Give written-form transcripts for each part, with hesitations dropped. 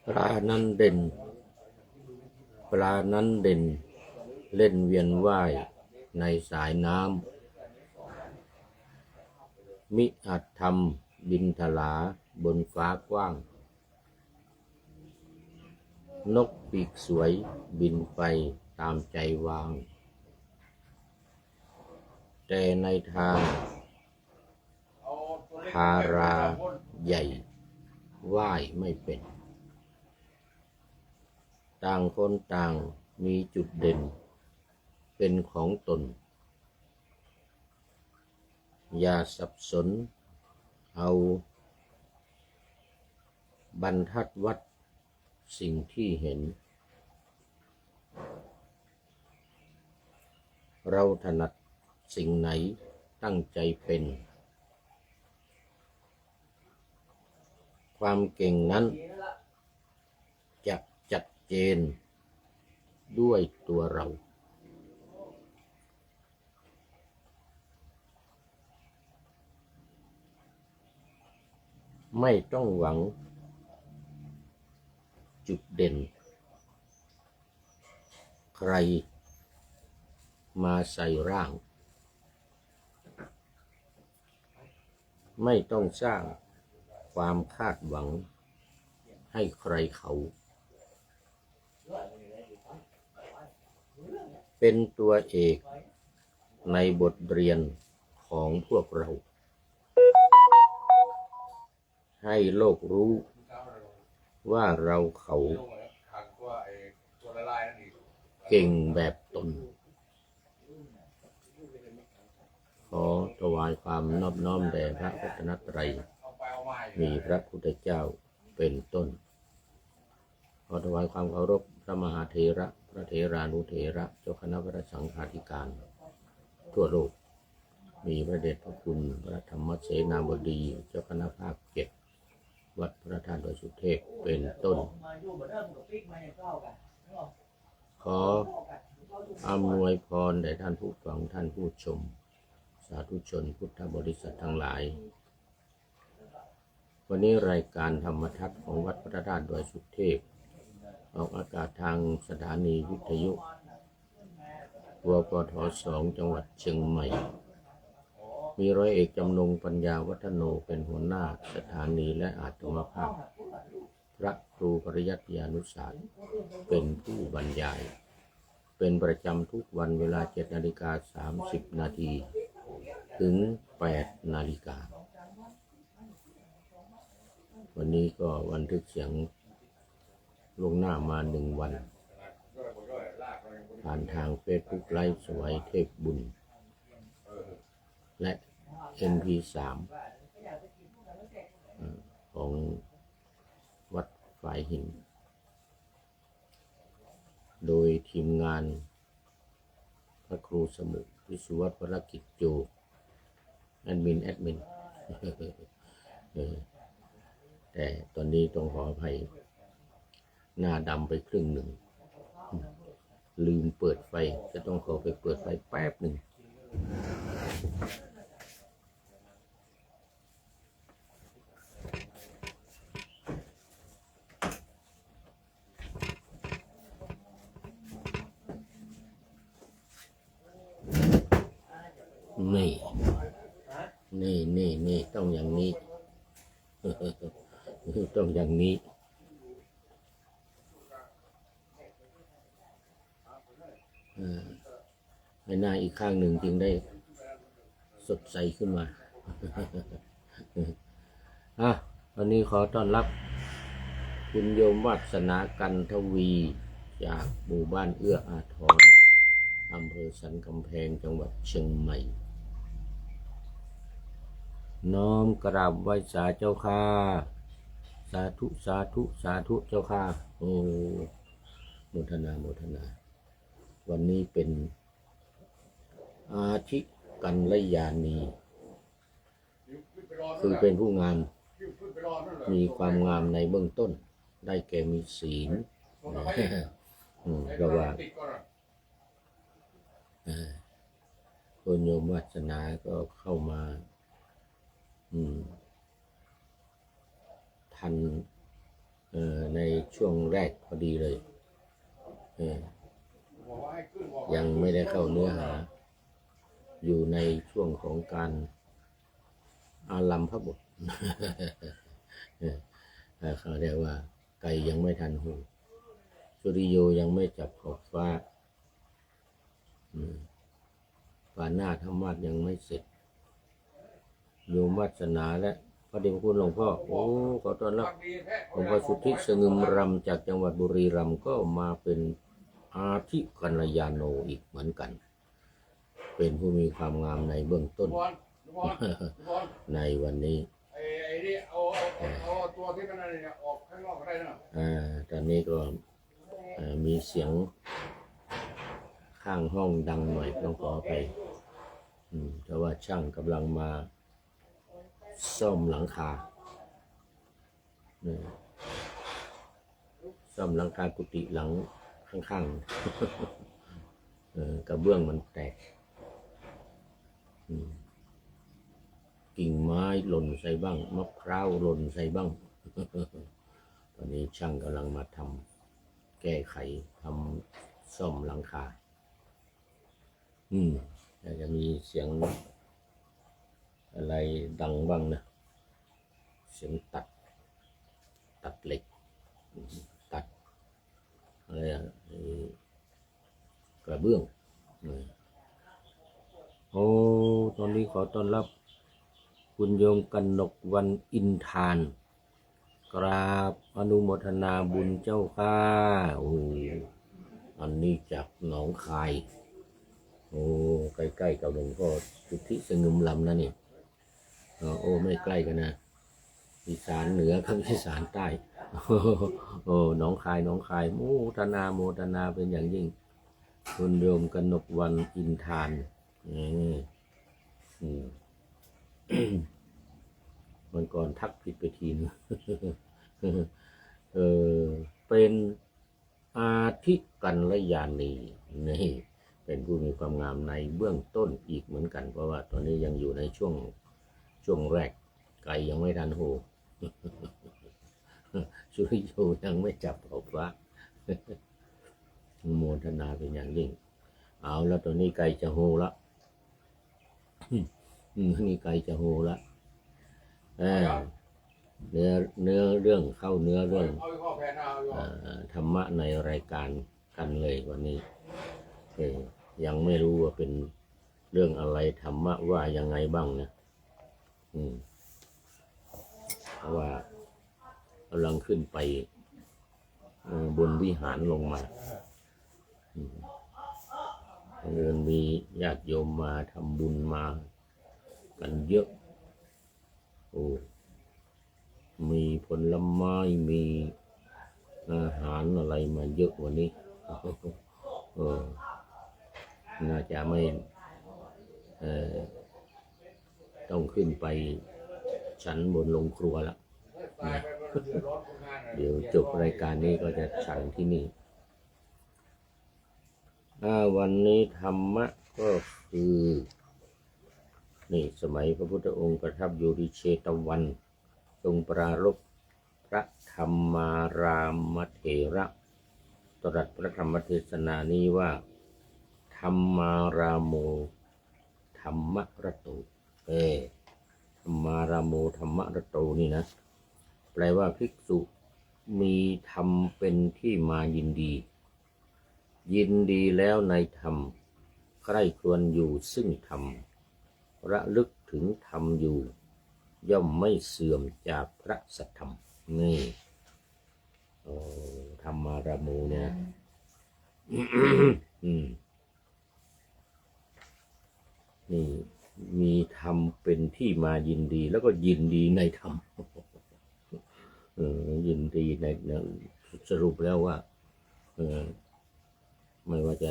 ปลานั้นเด่นเล่นเวียนว่ายในสายน้ำมิอาจทำบินทลาบนฟ้ากว้างนกปีกสวยบินไปตามใจวางแต่ในทางทาราใหญ่ว่ายไม่เป็นต่างคนต่างมีจุดเด่นเป็นของตนอย่าสับสนเอาบรรทัดวัดสิ่งที่เห็นเราถนัดสิ่งไหนตั้งใจเป็นความเก่งนั้นจะจัดเจนด้วยตัวเราไม่ต้องหวังจุดเด่นใครมาใส่ร่างไม่ต้องสร้างความคาดหวังให้ใครเขาเป็นตัวเอกในบทเรียนของพวกเราให้โลกรู้ว่าเราเขาเก่งแบบตนขอถวายความนอบน้อมแด่พระรัตนตรัยมีพระพุทธเจ้าเป็นต้นขอถวายความเคารพพระมหาเถระพระเถรานุเถระเจ้าคณะพระสังฆาธิการทั่วโลกมีพระเดชพระคุณพระธรรมเสนาบดีเจ้าคณะภาค7วัดพระธาตุดอยสุเทพเป็นต้นขออำนวยพรแด่ท่านผู้ฟังท่านผู้ชมสาธุชนพุทธบริษัททั้งหลายวันนี้รายการธรรมทัศน์ของวัดพระธาตุดอยสุเทพออกอากาศทางสถานีวิทยุวปท2จังหวัดเชียงใหม่มีร้อยเอกจำนงปัญญาวัฒโนเป็นหัวหน้าสถานีและอาตมภาพพระครูปริยัติยานุศาสตร์เป็นผู้บรรยายเป็นประจำทุกวันเวลา 7:30 นาทีถึง 8 นาฬิกาวันนี้ก็บันทึกเสียงลงหน้ามา1 วันผ่านทาง Facebook ไลฟ์สวัยเทพบุญและ MP3 ของวัดฝายหินโดยทีมงานพระครูสมุวิสุวัฒน์วรกิจโจแอดมินแต่ตอนนี้ต้องขออภัยหน้าดำไปครึ่งหนึ่งลืมเปิดไฟจะต้องขอไปเปิดไฟแป๊บหนึ่งนี่ต้องอย่างนี้ ต้องอย่างนี้ให้หน้าอีกข้างหนึ่งจึงได้สดใสขึ้นมา วันนี้ขอต้อนรับคุณโยมวัฒนากันทวีจากหมู่บ้านเอื้ออาทรอำเภอสันกำแพงจังหวัดเชียงใหม่น้อมกราบไหว้สาเจ้าค่ะสาธุเจ้าค่ะโอ้โมทนาวันนี้เป็นอาทิกัลยาณีคือเป็นผู้งามมีความงามในเบื้องต้นได้แก่มีศีลระหว่างคุณโยมวัฒนาก็เข้ามาทัน ในช่วงแรกพอดีเลยยังไม่ได้เข้าเนื้อหาอยู่ในช่วงของการอาลัมพบท เขาเรียกว่าไก่ยังไม่ทันหูสุริโยยังไม่จับขอบฟ้าปานาธรรมาสยังไม่เสร็จโยมวัฒนาและพระเดชพระคุณหลวงพ่อโอ้ขอต้อนรับหลวงพ่อสุทธิสงึมรำจากจังหวัดบุรีรัมย์ก็มาเป็นอาทิกัลยาโนอีกเหมือนกันเป็นผู้มีความงามในเบื้องต้น ในวันนี้ตัวที่มันอะไรออกข้างนอกก็ได้นะตอนนี้ก็มีเสียงข้างห้องดังหน่อยต้องขอไปเพราะว่าช่างกำลังมาซ่อมหลังคาซ่อมหลังคากุฏิหลังข้างๆกระเบื้องมันแตกกิ่งไม้หล่นใส่บ้างมะพร้าวหล่นใส่บ้าง ตอนนี้ช่างกำลังมาทำแก้ไขทำซ่อมหลังคาจะมีเสียงอะไรดังบ้างนะเสียงตัดเหล็กตัดอะไรกระเบื้องโอ้ตอนนี้ขอต้อนรับคุณโยมกนกวันอินทานกราบอนุโมทนาบุญเจ้าข้าโอ้อันนี้จากหนองคายโอ้ใกล้ๆกับหลวงพ่อสุทธิสงึมลำนะนี่โอ้ไม่ใกล้กันนะอีสานเหนือกับอีสานใต้โอ้หนองคายโมทนาเป็นอย่างยิ่งคุณโยมกนกวันอินทานมันก่อนทักผิดไปทีนึงเป็นอาทิกัลยาณีนี่เป็นผู้มีความงามในเบื้องต้นอีกเหมือนกันเพราะว่าตอนนี้ยังอยู่ในช่วงแรกไก่ยังไม่ทันโหสุริโยยังไม่จับขอบฟ้าโมทนาเป็นอย่างยิ่งเอาแล้วตอนนี้ไก่จะโหละนี่ไก่จะโหละเนื้อเรื่องเข้าเนื้อเรื่องธรรมะในรายการกันเลยวันนี้ยังไม่รู้ว่าเป็นเรื่องอะไรธรรมะว่ายังไงบ้างนะเพราะว่ากำลังขึ้นไปบนวิหารลงมาเงินมีญาติโยมมาทำบุญมากันเยอะโอ้มีผลไม้มีอาหารอะไรมาเยอะวันนี้น่าจะไม่ต้องขึ้นไปฉันบนโรงครัวแล้วเดี๋ยวจบรายการนี้ก็จะฉันที่นี่วันนี้ธรรมะก็คือนี่สมัยพระพุทธองค์ประทับอยู่ที่เชตวันทรงปรารภพระธรรมารามเถระตรัสพระธรรมเทศนานี้ว่าธรรมารามโมธรรมรโตธรรมารามโมธรรมรโตนี่นะแปลว่าภิกษุมีธรรมเป็นที่มายินดีแล้วในธรรมใคร่ครวญอยู่ซึ่งธรรมระลึกถึงธรรมอยู่ย่อมไม่เสื่อมจากพระสัทธรรมนี่ธรรมารามโมเนี่ยนี่มีธรรมเป็นที่มายินดีแล้วก็ยินดีในธรรมยินดีในสรุปแล้วว่าไม่ว่าจะ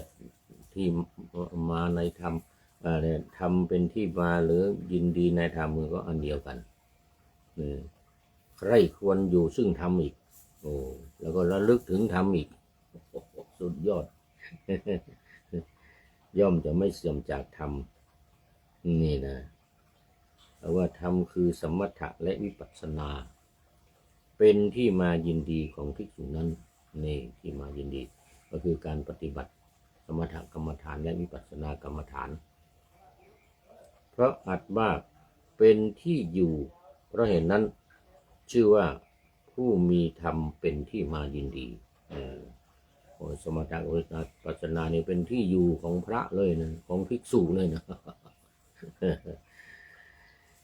ที่มาในธรรมธรรมเป็นที่มาหรือยินดีในธรรมมันก็อันเดียวกันใคร่ควรอยู่ซึ่งธรรมอีกแล้วก็ระลึกถึงธรรมอีกสุดยอด ย่อมจะไม่เสื่อมจากธรรมนี่นะเพราะว่าธรรมคือสมถะและวิปัสสนา เป็นที่มายินดีของภิกษุนั้นนี่ที่มายินดีก็คือการปฏิบัติสมถกรรมฐานและวิปัสสนากรรมฐานเพราะอัดว่าเป็นที่อยู่เพราะเหตุนั้นชื่อว่าผู้มีธรรมเป็นที่มายินดีสมถะวิปัสสนานี่เป็นที่อยู่ของพระเลยนะของภิกษุเลยนะ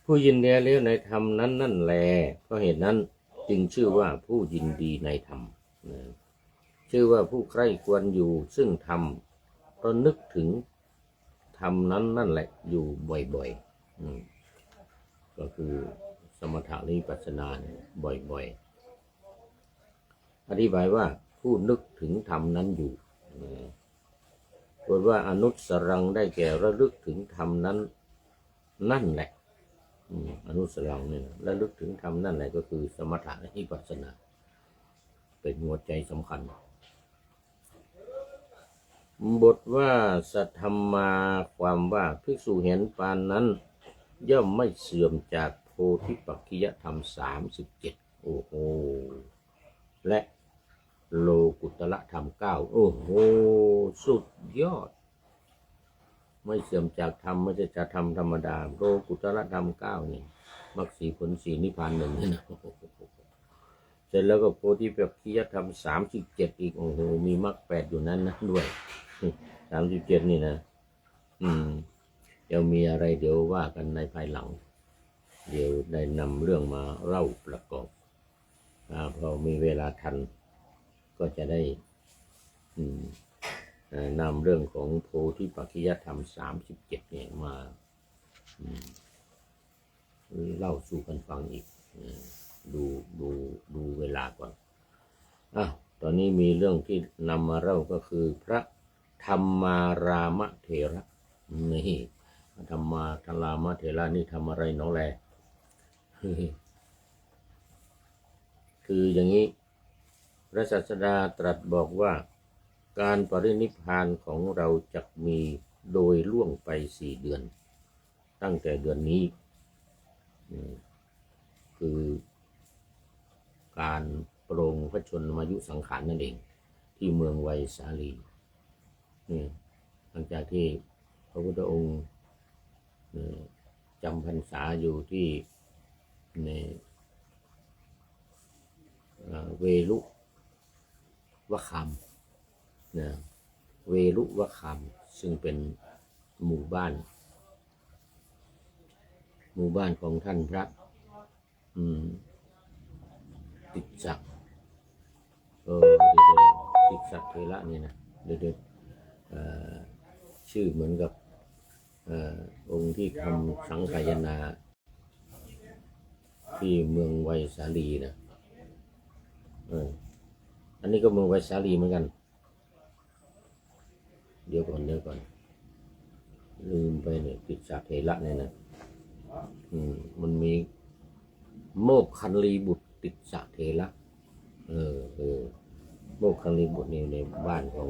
ผู้ยินดีแล้วในธรรมนั้นนั่นแลเพราะเหตุนั้นจึงชื่อว่าผู้ยินดีในธรรมชื่อว่าผู้ใคร่ควรอยู่ซึ่งธรรมเพราะนึกถึงธรรมนั้นนั่นแหละอยู่บ่อยๆก็คือสมถะวิปัสสนาบ่อยๆอธิบายว่าผู้นึกถึงธรรมนั้นอยู่บทว่าอนุสรังได้แก่ระลึกถึงธรรมนั้นนั่นแหละอนุสรังเนี่ยระลึกถึงธรรมนั่นแหละก็คือสมถะวิปัสสนาเป็นหัวใจสำคัญบทว่าสัทธรรมาความว่าภิกษุเห็นปานนั้นย่อมไม่เสื่อมจากโพธิปักขิยธรรม37โอ้โหและโลกุตระธรรม9โอ้โหสุดยอดไม่เสื่อมจากธรรมไม่ใช่จะธรรมธรรมดาโลกุตระธรรม9นี่มรรค4ผล4นิพพาน1นี่นะเสร็จแล้วก็โพธิปักขิยธรรม37อีกโอ้โหมีมรรค8อยู่นั้นนะด้วย37นี่นะเดี๋ยวมีอะไรเดี๋ยวว่ากันในภายหลังเดี๋ยวได้นำเรื่องมาเล่าประกอบพอมีเวลาทันก็จะได้นำเรื่องของโพธิปักขิยธรรม37เนี่ยมาเล่าสู่กันฟังอีกดูเวลาก่อนตอนนี้มีเรื่องที่นำมาเล่าก็คือพระธรรมารามเถระนี่ธรรมารามเถระนี่ทำอะไรน้องแล คืออย่างนี้พระศาสดาตรัสบอกว่าการปรินิพพานของเราจะมีโดยล่วงไป4 เดือนตั้งแต่เดือนนี้คือการปรงพระชนมายุสังขารนั่นเองที่เมืองไวยสาลีหลังจากที่พระพุทธองค์จำพรรษาอยู่ที่ในเวลุวคัมเวลุวคัมซึ่งเป็นหมู่บ้านของท่านพระติสสะติสสะเถระนี่นะเดี๋ยวชื่อเหมือนกับองค์ที่ทำสังฆายนาที่เมืองไวยสาลีนะอันนี้ก็เมืองไวยสาลีเหมือนกันเดี๋ยวก่อนลืมไปเนี่ยติสสะเถระเนี่ยนะมันมีโมกขันลีบุตรติสสะเถระโมกขันลีบุตรนี่ในบ้านของ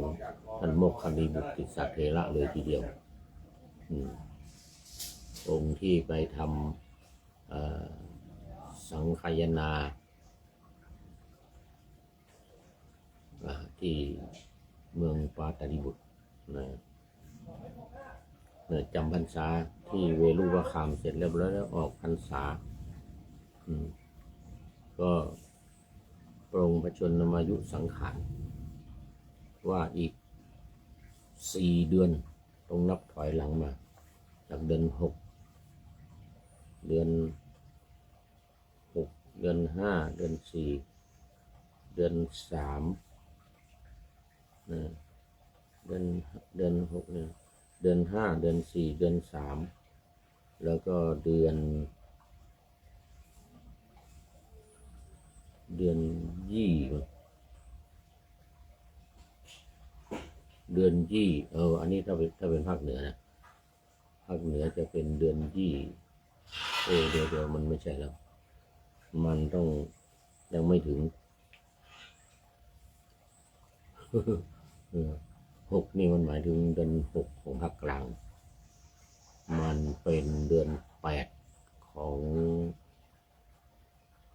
ท่านโมกขันลีบุตรติสสะเถระเลยทีเดียวองค์ที่ไปทำสังฆายนาที่เมืองปาตาลีบุตรจำพรรษาที่เวลุวคัมเสร็จแล้วออกพรรษาก็ปรงพระชนมายุสังขารว่าอีก4 เดือนต้องนับถอยหลังมาจากเดือน6เดือน5เดือน4เดือน3เดือน6เนี่ยเดือน5เดือน4เดือน3แล้วก็เดือนยี่อันนี้ถ้าเป็นภาคเหนือนะภาคเหนือจะเป็นเดือนยี่เดี๋ยวมันไม่ใช่แล้วมันต้องยังไม่ถึง6นี่มันหมายถึงเดือน6ของภาคกลางมันเป็นเดือน8ของ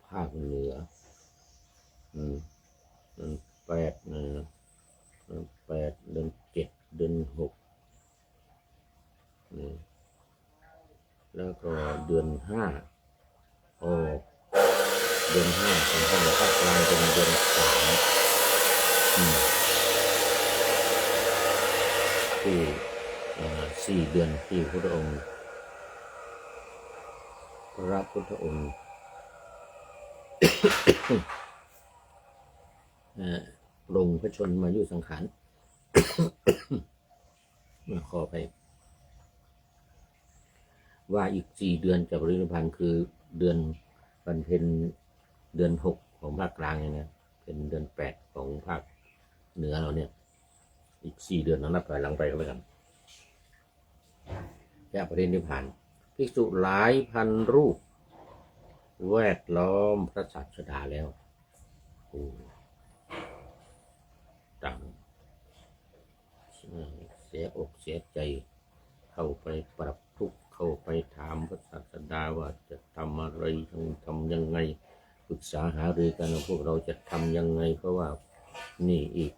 ภาคเหนือ อืมเดือนแปดเดือนแปดเดือนเจ็ดเดือนหกแล้วก็เดือนห้าโอ้เดือนห้าของท่านภาคกลางเป็นเดือนสามที่4 เดือนที่พระองค์พระพุทธองค์ลงพระชนมายุสังขาร ขอไปว่าอีก4 เดือนจะปรินิพพานคือเดือนบรรเพ็ญเดือน6ของภาคกลางเนี่ยเป็นเดือน8ของภาคเหนือเราเนี่ยอีก4 เดือนนับไปหลังไปก็แล้วกันจะปรินิพพานภิกษุหลายพันรูปแวดล้อมพระศาสดาแล้วต่างเสียอกเสียใจเข้าไปปรับทุกข์เข้าไปถามพระศาสดาว่าจะทำอะไรทำยังไงปรึกษาหารือกันว่าพวกเราจะทำยังไงเพราะว่านี่อีก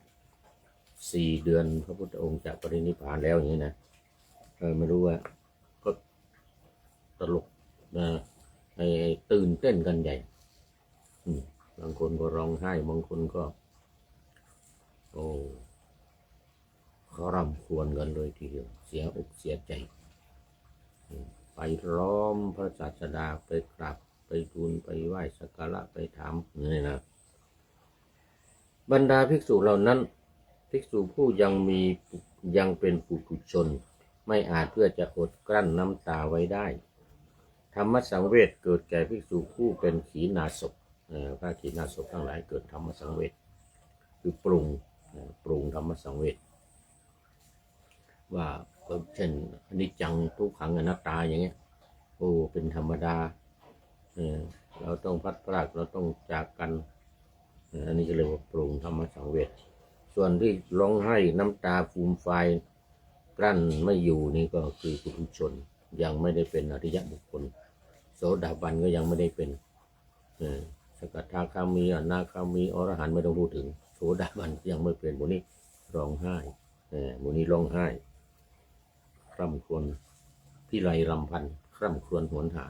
4 เดือนพระพุทธองค์จะปรินิพพานแล้วอย่างนี้นะไม่รู้ว่าก็ตลกนะตื่นเต้นกันใหญ่บางคนก็ร้องไห้บางคนก็เขารำควรกันเลยทีเดียวเสียอกเสียใจไปล้อมพระศาสดาไปกราบไปทูลไปไหว้สักการะไปถามนี่นะบรรดาภิกษุเหล่านั้นภิกษุผู้ยังเป็นปุถุชนไม่อาจเพื่อจะอดกลั้นน้ำตาไว้ได้ธรรมสังเวชเกิดแก่ภิกษุผู้เป็นขีณาสพพระขีณาสพทั้งหลายเกิดธรรมสังเวชคือปรุงธรรมสังเวชว่าเช่นอนิจจังทุกขังอนัตตาอย่างเงี้ยเป็นธรรมดาเราต้องพัดพรากเราต้องจากกันอันนี้ก็เรียกว่าปรุงธรรมสังเวชส่วนที่ร้องไห้น้ำตาฟูมฟายกลั้นไม่อยู่นี่ก็คือปุถุชนยังไม่ได้เป็นอริยบุคคลโสดาบันก็ยังไม่ได้เป็นสกทาคามีอนาคามีอรหันต์ไม่ต้องพูดถึงโสดาบันยังไม่เป็นหมู่นี้ร้องไห้หมู่นี้ร้องไห้คร่ำครวญพิไรรำพันคร่ำครวญหวนหา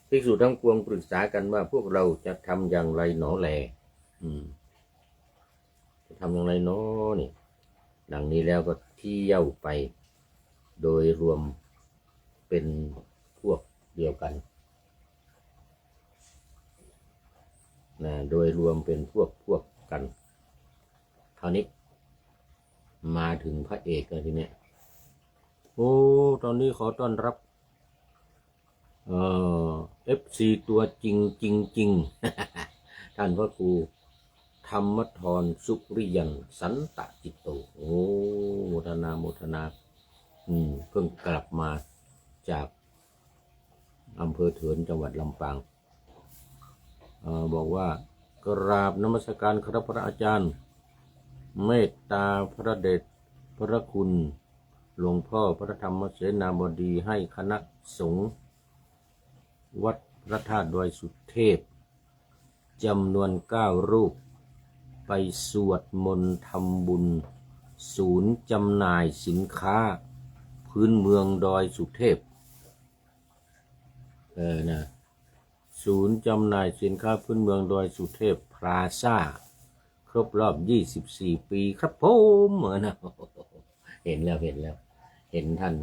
ภิกษุทั้งปวงปรึกษากันว่าพวกเราจะทำอย่างไรหนอแลจะทำอย่างไรหนอนี่ดังนี้แล้วก็เที่ยวไปโดยรวมเป็นพวกเดียวกันโดยรวมเป็นพวกกันคราวนี้มาถึงพระเอกแล้วทีเนี้ยตอนนี้ขอต้อนรับFC ตัวจริง ท่านพระครูธรรมธรสุริยันสันตจิตโตโมทนาเพิ่งกลับมาจากอำเภอเถินจังหวัดลำปางบอกว่ากราบนมัสการครับพระอาจารย์เมตตาพระเดชพระคุณหลวงพ่อพระธรรมเสนาบดีให้คณะสงฆ์วัดพระธาตุดอยสุเทพจำนวน9 รูปไปสวดมนต์ทำบุญศูนย์จำหน่ายสินค้าพื้นเมืองดอยสุเทพศูนย์จำหน่ายสินค้าพื้นเมืองดอยสุเทพพลาซ่าครบรอบ24 ปีครับผมนะเห็นแล้วเห็นท่าน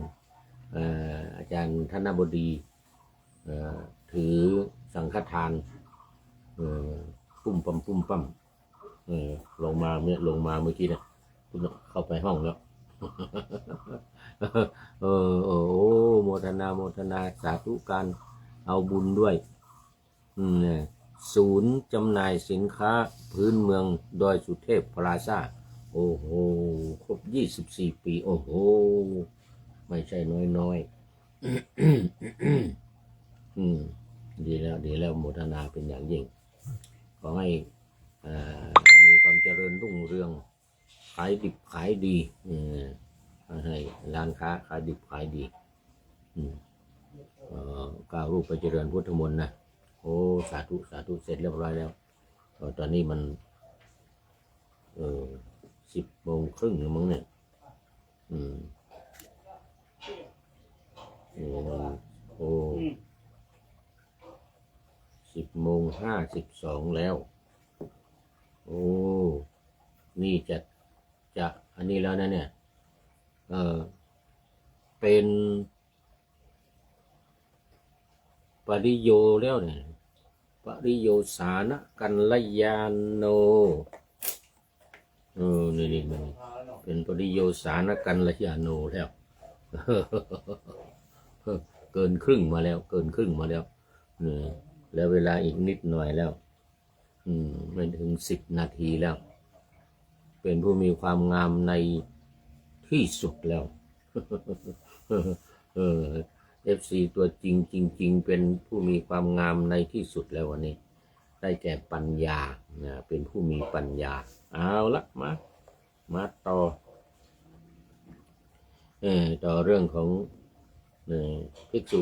อาจารย์ธนบดีถือสังฆทานปุ้มปั๊มลงมาเมื่อกี้เนี่ยเข้าไปห้องแล้วโมทนาสาธุการเอาบุญด้วยศูนย์จำหน่ายสินค้าพื้นเมืองดอยสุเทพพลาซ่าโอ้โหครบ24 ปีโอ้โหไม่ใช่น้อยดีแล้วโมทนาเป็นอย่างยิ่งขอให้มีความเจริญรุ่งเรืองขายดิบขายดีให้ร้านค้าขายดิบขายดี9 รูปไปเจริญพุทธมนต์นะสาธุเสร็จเรียบร้อยแล้ว ตอนนี้มัน10:30แล้วมั้งเนี่ยมัน10:52แล้วโอ้นี่จะอันนี้แล้วนะเนี่ยเป็นปริโยแล้วเนี่ยปริโยสานกัลยาโนนี่มันเป็นปริโยสานกัลยาโนแล้ว เกินครึ่งมาแล้วแล้วเวลาอีกนิดหน่อยแล้วไม่ถึง10 นาทีแล้วเป็นผู้มีความงามในที่สุดแล้วFC ตัวจริงจริงเป็นผู้มีความงามในที่สุดแล้ววันนี้ได้แก่ปัญญาเป็นผู้มีปัญญาเอาละมาต่อเรื่องของภิกษุ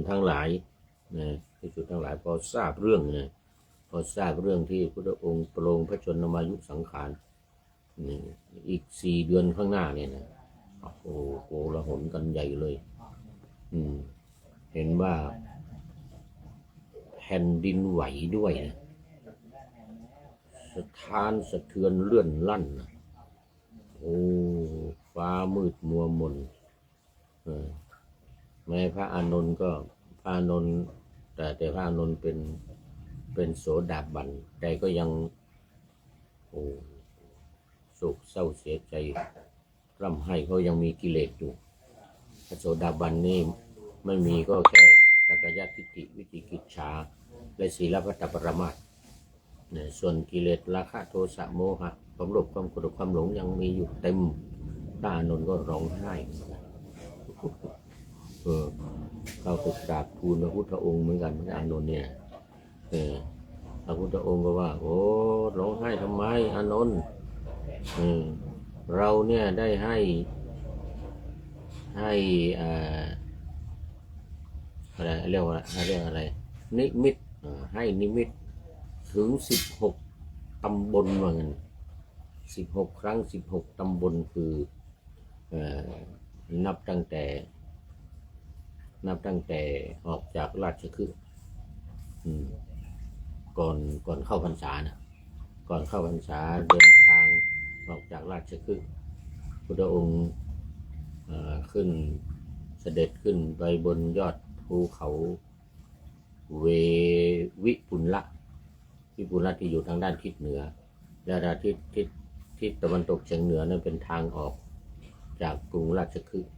ทั้งหลายภิกษุทั้งหลายพอทราบเรื่องที่พระองค์ปรงพระชนมายุสังขารอีก4 เดือนข้างหน้าเนี่ยนะโอ้โหระหนกันใหญ่เลยเห็นว่าแผ่นดินไหวด้วยนะสะท้านสะเทือนเลื่อนลั่นนะโอ้ฟ้ามืดมัวมนแม้พระอานนท์ก็พระอานนท์แต่พระอานนท์เป็นโสดาบันแต่ก็ยังโศกเศร้าเสียใจร่ำไห้เขายังมีกิเลสอยู่พระโสดาบันนี่ไม่มีก็แค่สักกายทิฏฐิวิจิกิจฉาและศีลพัตตปรมาสส่วนกิเลสราคะโทสะโมหะความโลภความโกรธความหลงยังมีอยู่เต็มพระอานนท์ก็ร้องไห้เข้าไปกราบทูลพระพุทธองค์เหมือนกันพระอานนท์เนี่ยพระพุทธองค์ก็ว่าโอ้ร้องไห้ทำไมอานนท์เราเนี่ยได้ให้อะไรเรียกอะไรนิมิตให้นิมิตถึง16 ตำบลว่างั้น16 ครั้ง16 ตำบลคือนับตั้งแต่ออกจากราชคฤห์ก่อนเข้าพรรษานะก่อนเข้าพรรษาเดินทางออกจากราชคฤห์พุทธองค์ขึ้นเสด็จขึ้นไปบนยอดภูเขาวิปุลละที่อยู่ทางด้านทิศเหนือและทิศตะวันตกเฉียงเหนือนั้นเป็นทางออกจากกรุงราชคฤห์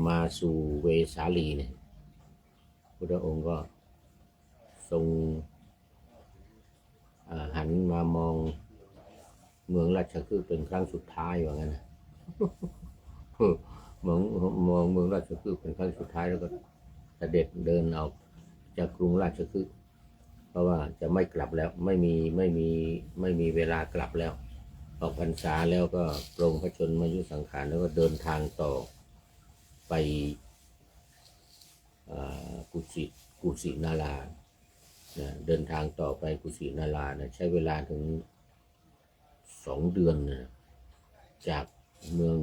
มาสู่เวสาลีเนี่ยพุทธองค์ก็ทรงหันมามองเมืองราชคฤห์เป็นครั้งสุดท้ายว่างั้นนะมองเมืองราชคฤห์เป็นครั้งสุดท้ายแล้วก็เสด็จเดินออกจากกรุงราชคฤห์เพราะว่าจะไม่กลับแล้วไม่มีเวลากลับแล้วออกพรรษาแล้วก็ปรงพระชนมายุสังขารแล้วก็เดินทางต่อไปกุสินาราเดินทางต่อไปกุสินาราใช้เวลาถึง2 เดือนนะจากเมือง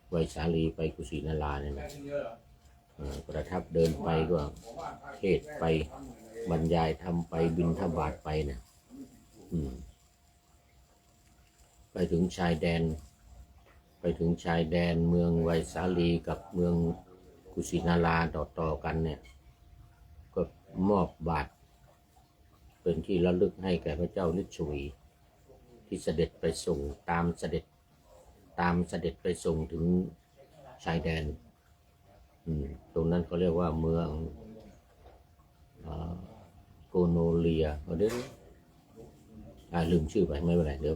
ไวสาลีไปกุสินาราเนี่ยนะประทับเดินไปก็เทศไปบรรยายทำไปบิณฑบาตไปนะไปถึงชายแดนเมืองไวสาลีกับเมืองกุสินาราต่อกันเนี่ยก็มอบบาตรเป็นที่ระลึกให้แก่พระเจ้าฤทธิ์ชวีที่เสด็จไปส่งตามเสด็จไปส่งถึงชายแดนตรงนั้นเขาเรียกว่าเมืองโกโนเลียเดี๋ยวลืมชื่อไปไม่เป็นไรเดี๋ยว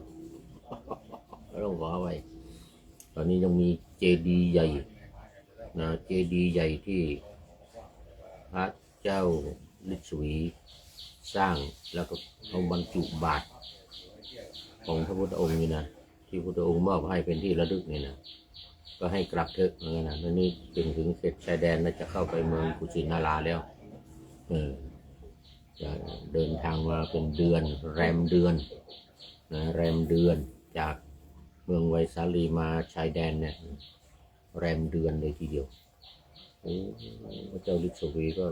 ต้องขอไว้ตอนนี้ยังมีเจดีย์ใหญ่เจดีย์ใหญ่ที่พระเจ้าฤทธิ์ชวีสร้างแล้วก็เอาบรรจุบาตรของพระพุทธองค์นี่นะที่พระพุทธองค์มอบให้เป็นที่ระลึกนี่นะก็ให้กลับเถอะเหมือนกันนะตอนนี้ถึงเขตชายแดนน่าจะเข้าไปเมืองกุสินาราแล้ว เดินทางมาเป็นเดือนแรมเดือนนะแรมเดือนจากเมืองไวสาลีมาชายแดนเนี่ยแรมเดือนเลยทีเดียวโอ้พระเจ้าฤทธิ์สวีก็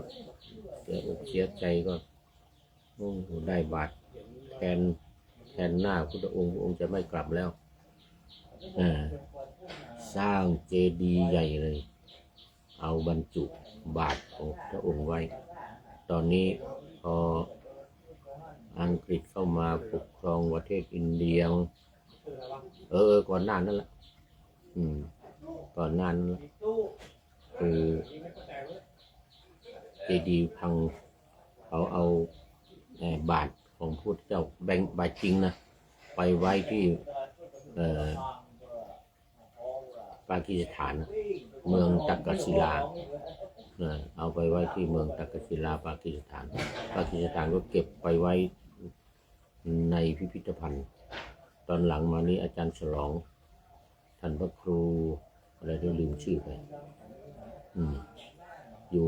เสียอกเสียใจก็โอ้ได้บาตรแทนหน้าพุทธองค์พระองค์จะไม่กลับแล้วสร้างเจดีย์ใหญ่เลยเอาบรรจุบาตรของพระองค์ไว้ตอนนี้พออังกฤษเข้ามาปกครองประเทศอินเดียก่อนหน้านั้นละก่อนหน้านั้นละคือเจดีย์พังเขาเอาบาตรของพุทธเจ้าแบ่งบาตรจริงนะไปไว้ที่ปากีสถานเมืองตักกศิลาเอาไปไว้ที่เมืองตักกศิลาปากีสถานก็เก็บไปไว้ในพิพิธภัณฑ์ตอนหลังมานี้อาจารย์ฉลองท่านพระครูอะไรที่ลืมชื่อไปอยู่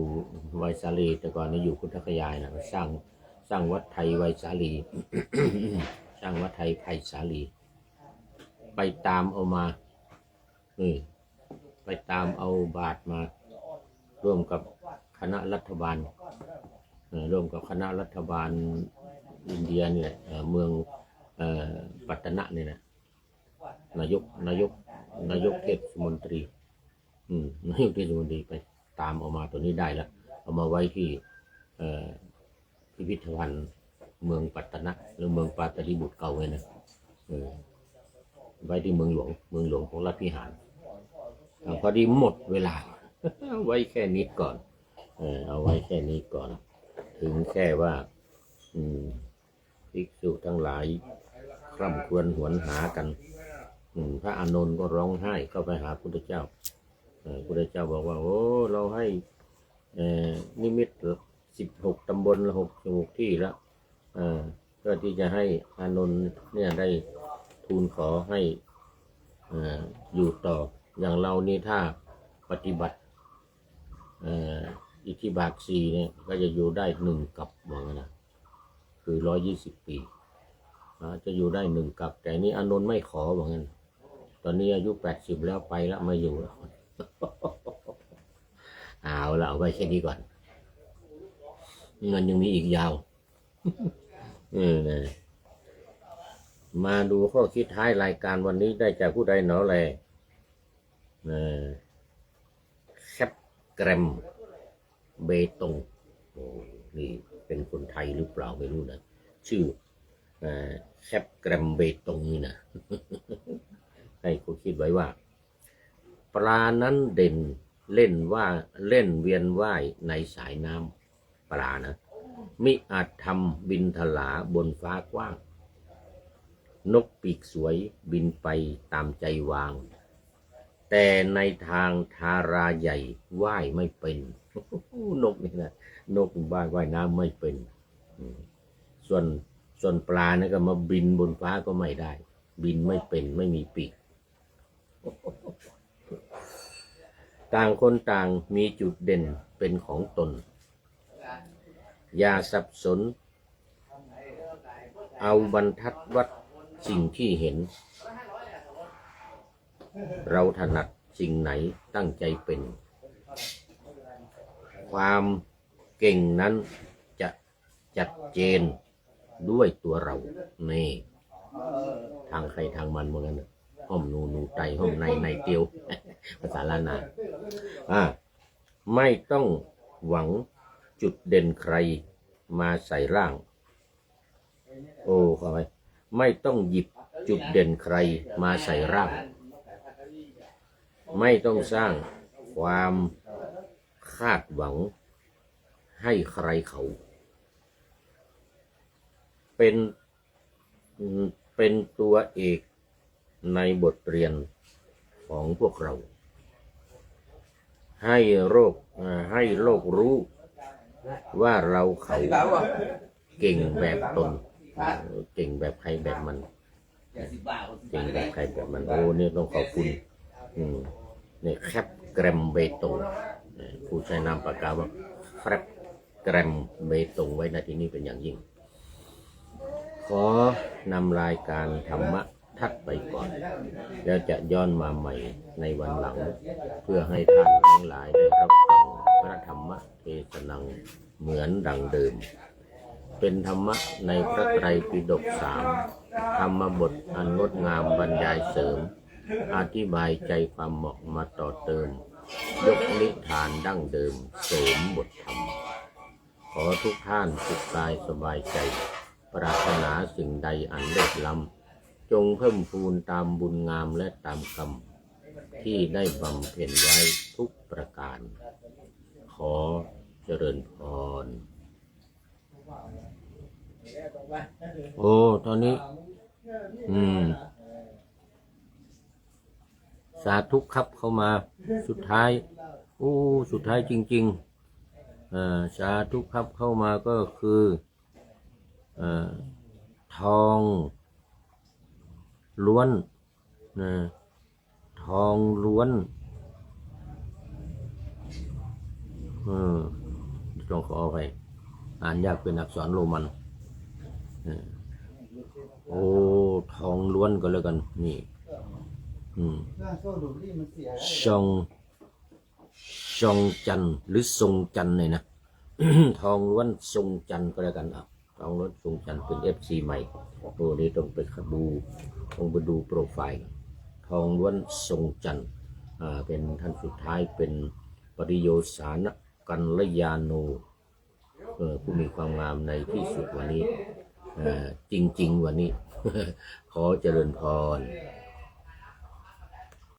ไวสาลีแต่ก่อนนี้อยู่พุทธคยายนะสร้างวัดไทยไวสาลี สร้างวัดไทยไผ่สาลีไปตามเอามาไปตามเอาบาตรมาร่วมกับคณะรัฐบาลอินเดียเนี่ยเมืองปัตตนะเนี่ยนะนายกเทศมนตรีนายกเทศมนตรีไปตามเอามาตัวนี้ได้แล้วเอามาไว้ที่พิพิธภัณฑ์เมืองปัตตนะหรือเมืองปาตลีบุตรเก่าไว้นะไว้ที่เมืองหลวงของรัฐพิหารพอดีหมดเวลา ไว้แค่นี้ก่อนเอาไว้แค่นี้ก่อนถึงแค่ว่าภิกษุทั้งหลายคร่ำครวญหวนหากันพระอานนท์ก็ร้องไห้เข้าไปหาพุทธเจ้าพุทธเจ้าบอกว่าโอ้เราให้นิมิต16 ตำบล6 ที่แล้วเพื่อที่จะให้อานนท์เนี่ยได้ทูลขอให้อยู่ต่ออย่างเรานี่ถ้าปฏิบัติอิทธิบาท4เนี่ยก็จะอยู่ได้1 กัปเหมือนกันนะคือ120 ปีจะอยู่ได้1 กัปแต่นี้อานนท์ไม่ขอเหมือนกันตอนนี้อายุ80แล้วไปแล้วไม่อยู่แล้ว เอาละเอาไว้แค่นี้ก่อนเงินยังมีอีกยาว มาดูข้อคิดท้ายรายการวันนี้ได้จากผู้ใดหนอแลแคปแกรมเบตงนี่เป็นคนไทยหรือเปล่าไม่รู้นะชื่อแคปแกรมเบตงนี่นะ ให้เขาคิดไว้ว่าปลานั้นเด่นเล่นเวียนว่ายในสายน้ำปลานะมิอาจทำบินทลาบนฟ้ากว้างนกปีกสวยบินไปตามใจวางแต่ในทางทาราใหญ่ว่ายไม่เป็น นกนี่นะนกว่ายน้ำไม่เป็นส่วนปลานะก็มาบินบนฟ้าก็ไม่ได้บินไม่เป็นไม่มีปีก ต่างคนต่างมีจุดเด่นเป็นของตนอย่าสับสนเอาบรรทัดวัดสิ่งที่เห็นเราถนัดสิ่งไหนตั้งใจเป็นความเก่งนั้นจะจัดเจนด้วยตัวเรานี่ทางใครทางมันเหมือนกันห้อมนูไตห้อมในเตียว ภาษาล้านนาไม่ต้องหวังจุดเด่นใครมาใส่ร่างขอไปไม่ต้องหยิบจุดเด่นใครมาใส่ร่างไม่ต้องสร้างความคาดหวังให้ใครเขาเป็นตัวเอกในบทเรียนของพวกเราให้โลกรู้ว่าเราเขาเก่งแบบตนเก่งแบบใครแบบมันเก่งแบบใครแบบมันเนี่ยต้องขอบคุณเนี่ยแคปแกรมเบตงผู้ใช้นามปากกาว่าแคป แกรมเบตงไว้ในที่นี้เป็นอย่างยิ่ง ขอนำรายการธรรมะทัดไปก่อนแล้วจะย้อนมาใหม่ในวันหลัง เพื่อให้ท่านทั้งหลายได้รับฟังพระธรรมเทศนาเหมือนดังเดิม เป็นธรรมะในพระไตรปิฎก3ธรรมบทอันงดงามบรรยายเสริมอธิบายใจความเหมาะมาต่อเติมยกนิทานดั้งเดิมเสริมบทธรรม ขอทุกท่านสุขกายสบายใจปรารถนาสิ่งใดอันเลิศล้ำจงเพิ่มพูนตามบุญงามและตามกรรมที่ได้บำเพ็ญไว้ทุกประการ ขอเจริญพรโอ้ตอนนี้สาธุครับเข้ามาสุดท้ายสุดท้ายจริงๆสาธุครับเข้ามาก็คือทองล้วนทองล้วนต้องขอไปอ่านยากเป็นอักษรโรมันโอ้ทองล้วนก็แล้วกันนี่ชองจันหรือทรงจันเนี่ยนะ ทองล้วนทรงจันก็แล้วกันทองล้วนทรงจันเป็น FC ใหม่โอ้นี่ต้องไปดูโปรไฟล์ทองล้วนทรงจันเป็นท่านสุดท้ายเป็นปริโยสานกัลยาโนผู้มีความงามในที่สุดวันนี้จริงๆวันนี้ ขอเจริญพร